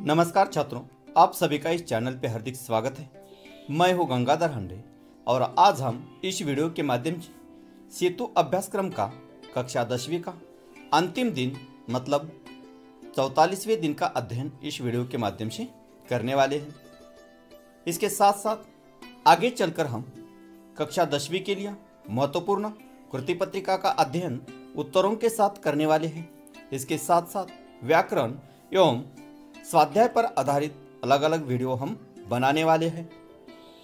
नमस्कार छात्रों, आप सभी का इस चैनल पे हार्दिक स्वागत है। मैं हूं गंगाधर हंडे और आज हम इस वीडियो के माध्यम से सेतु अभ्यासक्रम का कक्षा 10वीं का अंतिम दिन मतलब 44वें दिन का अध्ययन इस वीडियो के माध्यम से करने वाले हैं। इसके साथ साथ आगे चलकर हम कक्षा 10वीं के लिए महत्वपूर्ण कृति पत्रिका का अध्ययन उत्तरों के साथ करने वाले हैं। इसके साथ साथ व्याकरण एवं स्वाध्याय पर आधारित अलग अलग वीडियो हम बनाने वाले हैं।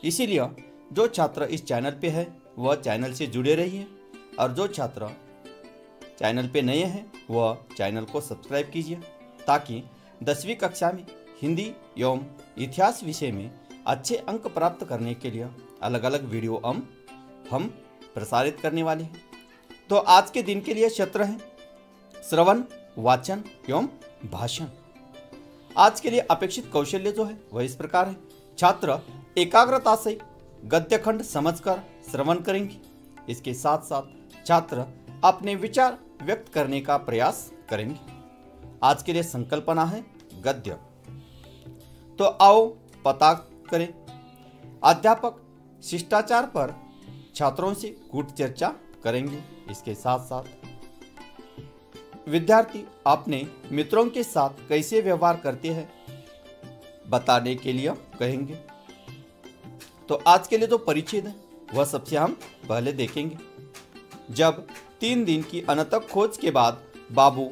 इसीलिए जो छात्र इस चैनल पे है वह चैनल से जुड़े रहिए और जो छात्र चैनल पे नए हैं वह चैनल को सब्सक्राइब कीजिए ताकि 10वीं कक्षा में हिंदी एवं इतिहास विषय में अच्छे अंक प्राप्त करने के लिए अलग अलग वीडियो हम प्रसारित करने वाले हैं। तो आज के दिन के लिए सत्र है श्रवण, वाचन एवं भाषण। आज के लिए अपेक्षित कौशल्य जो है वह इस प्रकार है। छात्र एकाग्रता से गद्य खंड समझकर श्रवण करेंगे। इसके साथ साथ छात्र अपने विचार व्यक्त करने का प्रयास करेंगे। आज के लिए संकल्पना है गद्य। तो आओ पता करें। अध्यापक शिष्टाचार पर छात्रों से कूट चर्चा करेंगे। इसके साथ साथ विद्यार्थी अपने मित्रों के साथ कैसे व्यवहार करते हैं बताने के लिए कहेंगे। तो आज के लिए जो परिच्छेद है वह सबसे हम पहले देखेंगे। जब 3 दिन की अनथक खोज के बाद बाबू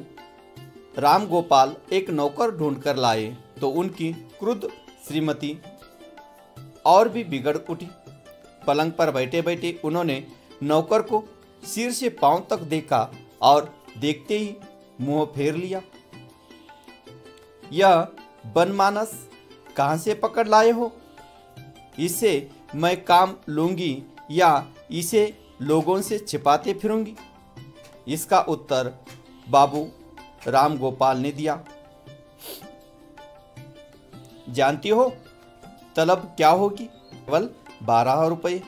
राम गोपाल एक नौकर ढूंढ कर लाए तो उनकी क्रुद्ध श्रीमती और भी बिगड़ उठी। पलंग पर बैठे बैठे उन्होंने नौकर को सिर से पांव तक देखा और देखते ही मुंह फेर लिया। यह बनमानस कहां से पकड़ लाए हो? इसे मैं काम लूंगी या इसे लोगों से छिपाते फिरूंगी? इसका उत्तर बाबू राम गोपाल ने दिया। जानती हो तलब क्या होगी? केवल 12 रुपये।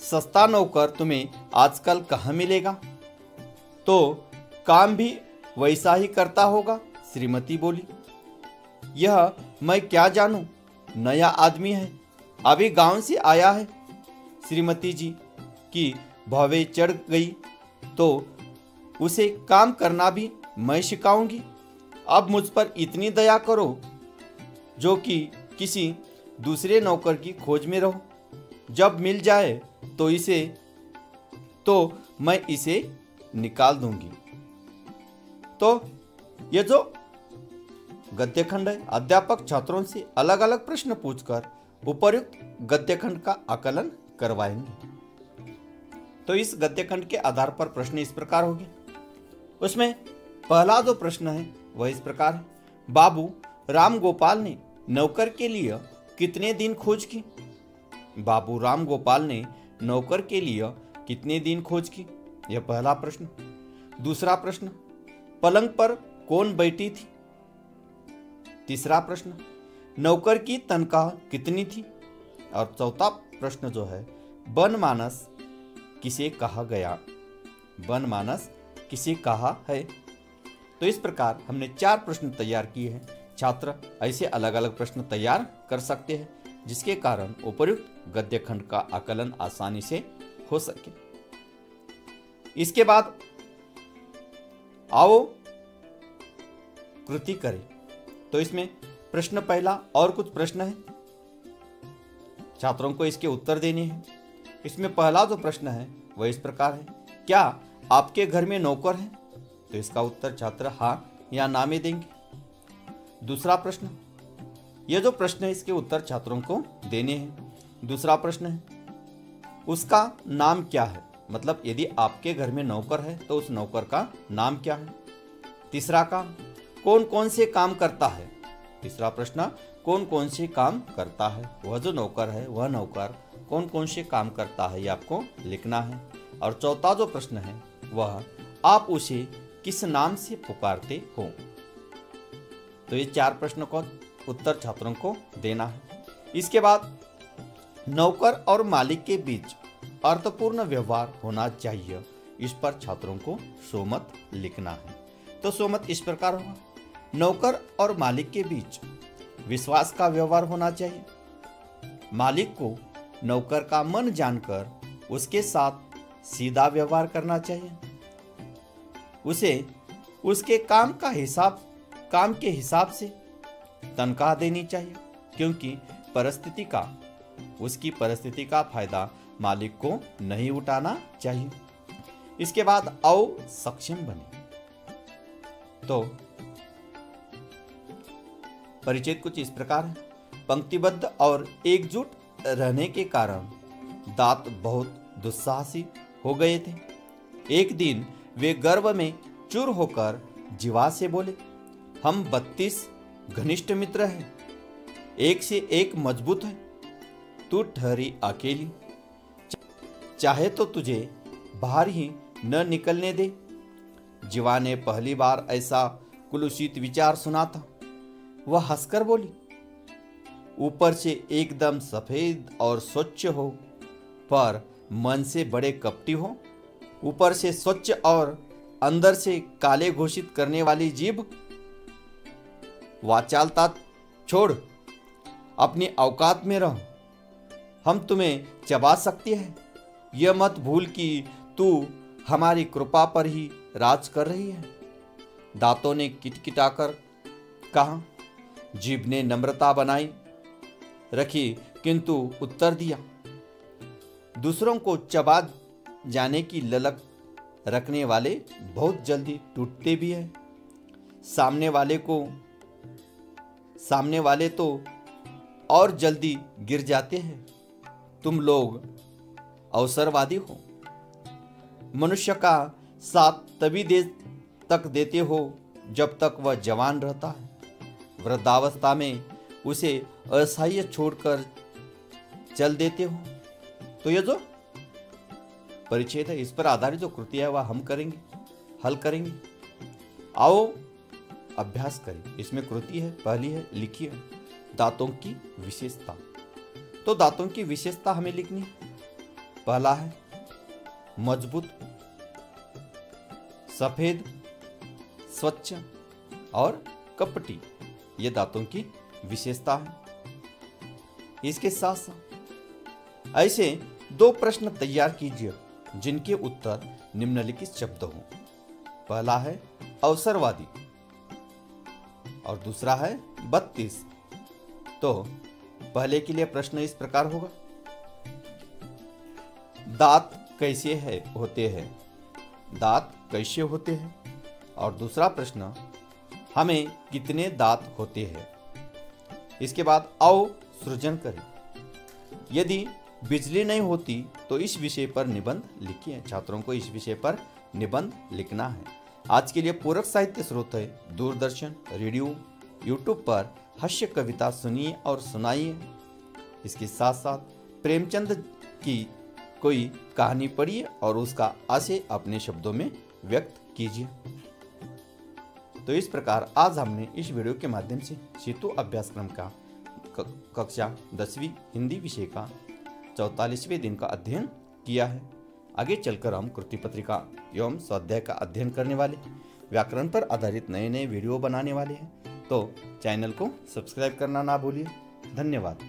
सस्ता नौकर तुम्हें आजकल कहाँ मिलेगा? तो काम भी वैसा ही करता होगा, श्रीमती बोली। यह मैं क्या जानूं, नया आदमी है, अभी गांव से आया है। श्रीमती जी की भौवें चढ़ गई तो उसे काम करना भी मैं सिखाऊंगी। अब मुझ पर इतनी दया करो जो कि किसी दूसरे नौकर की खोज में रहो। जब मिल जाए तो मैं इसे निकाल दूंगी। तो ये जो गद्यखंड है, अध्यापक छात्रों से अलग अलग प्रश्न पूछकर उपर्युक्त गद्यखंड का आकलन करवाएंगे। तो इस गद्यखंड के आधार पर प्रश्न इस प्रकार होंगे। उसमें पहला जो प्रश्न है वह इस प्रकार है। बाबू राम गोपाल ने नौकर के लिए कितने दिन खोज की? बाबू राम गोपाल ने नौकर के लिए कितने दिन खोज की? यह पहला प्रश्न। दूसरा प्रश्न, पलंग पर कौन बैठी थी? तीसरा प्रश्न, नौकर की तनख्वाह कितनी थी? और चौथा प्रश्न जो है, बनमानस किसे कहा गया? बनमानस किसे कहा है? तो इस प्रकार हमने 4 प्रश्न तैयार किए हैं। छात्र ऐसे अलग अलग प्रश्न तैयार कर सकते हैं जिसके कारण उपर्युक्त गद्य खंड का आकलन आसानी से हो सके। इसके बाद आओ कृति करें। तो इसमें प्रश्न पहला और कुछ प्रश्न है, छात्रों को इसके उत्तर देने हैं। इसमें पहला जो प्रश्न है वह इस प्रकार है, क्या आपके घर में नौकर है? तो इसका उत्तर छात्र हाँ या ना में देंगे। दूसरा प्रश्न, यह जो प्रश्न है इसके उत्तर छात्रों को देने हैं। दूसरा प्रश्न है, उसका नाम क्या है? मतलब यदि आपके घर में नौकर है तो उस नौकर का नाम क्या है? तीसरा काम, कौन कौन से काम करता है? तीसरा प्रश्न, कौन कौन से काम करता है? वह जो नौकर है वह नौकर कौन कौन से काम करता है ये आपको लिखना है। और चौथा जो प्रश्न है वह, आप उसे किस नाम से पुकारते हो? तो ये 4 प्रश्नों का उत्तर छात्रों को देना है। इसके बाद नौकर और मालिक के बीच अर्थपूर्ण व्यवहार होना चाहिए, इस पर छात्रों को सोमत लिखना है। तो सोमत इस प्रकार होगा, नौकर और मालिक के बीच विश्वास का व्यवहार होना चाहिए। मालिक को नौकर का मन जानकर उसके साथ सीधा व्यवहार करना चाहिए। उसे उसके काम के हिसाब से तनख्वाह देनी चाहिए, क्योंकि उसकी परिस्थिति का फायदा मालिक को नहीं उठाना चाहिए। इसके बाद आओ सक्षम बने। तो परिचय कुछ इस प्रकार है। पंक्तिबद्ध और एकजुट रहने के कारण दांत बहुत दुस्साहसी हो गए थे। एक दिन वे गर्व में चूर होकर जीवा से बोले, हम 32 घनिष्ठ मित्र हैं, एक से एक मजबूत है, तू ठहरी अकेली, चाहे तो तुझे बाहर ही न निकलने दे। जीवा ने पहली बार ऐसा कुलुषित विचार सुना था। वह हंसकर बोली, ऊपर से एकदम सफेद और स्वच्छ हो, पर मन से बड़े कपटी हो। ऊपर से स्वच्छ और अंदर से काले घोषित करने वाली जीभ। वाचालता छोड़, अपनी औकात में रहो, हम तुम्हें चबा सकते हैं। यह मत भूल कि तू हमारी कृपा पर ही राज कर रही है। दांतों ने किटकिटाकर कहा। जीभ ने नम्रता बनाई रखी, किंतु उत्तर दिया, दूसरों को चबा जाने की ललक रखने वाले बहुत जल्दी टूटते भी हैं। सामने वाले तो और जल्दी गिर जाते हैं। तुम लोग अवसरवादी हो। मनुष्य का साथ तभी तक देते हो जब तक वह जवान रहता है। वृद्धावस्था में उसे असहाय छोड़कर चल देते हो। तो ये जो परिचय है, इस पर आधारित जो कृति है वह हम हल करेंगे। आओ अभ्यास करें। इसमें कृति है, पहली है लिखिए दांतों की विशेषता। तो दांतों की विशेषता हमें लिखनी है। पहला है मजबूत, सफेद, स्वच्छ और कपटी। ये दांतों की विशेषता है। इसके साथ साथ ऐसे 2 प्रश्न तैयार कीजिए जिनके उत्तर निम्नलिखित शब्द हों। पहला है अवसरवादी और दूसरा है 32। तो पहले के लिए प्रश्न इस प्रकार होगा, दांत कैसे होते हैं? दांत कैसे होते हैं? और दूसरा प्रश्न, हमें कितने दांत होते हैं? इसके बाद आओ सृजन करें। यदि बिजली नहीं होती तो इस विषय पर निबंध लिखिए। छात्रों को इस विषय पर निबंध लिखना है। आज के लिए पूरक साहित्य स्रोत है दूरदर्शन, रेडियो, यूट्यूब पर हास्य कविता सुनिए और सुनाइए। इसके साथ साथ प्रेमचंद की कोई कहानी पढ़िए और उसका आशय अपने शब्दों में व्यक्त कीजिए। तो इस प्रकार आज हमने इस वीडियो के माध्यम से सेतु अभ्यासक्रम का कक्षा 10वीं हिंदी विषय का 44वें दिन का अध्ययन किया है। आगे चलकर हम कृति पत्रिका एवं स्वाध्याय का अध्ययन करने वाले, व्याकरण पर आधारित नए नए वीडियो बनाने वाले हैं। तो चैनल को सब्सक्राइब करना ना भूलिए। धन्यवाद।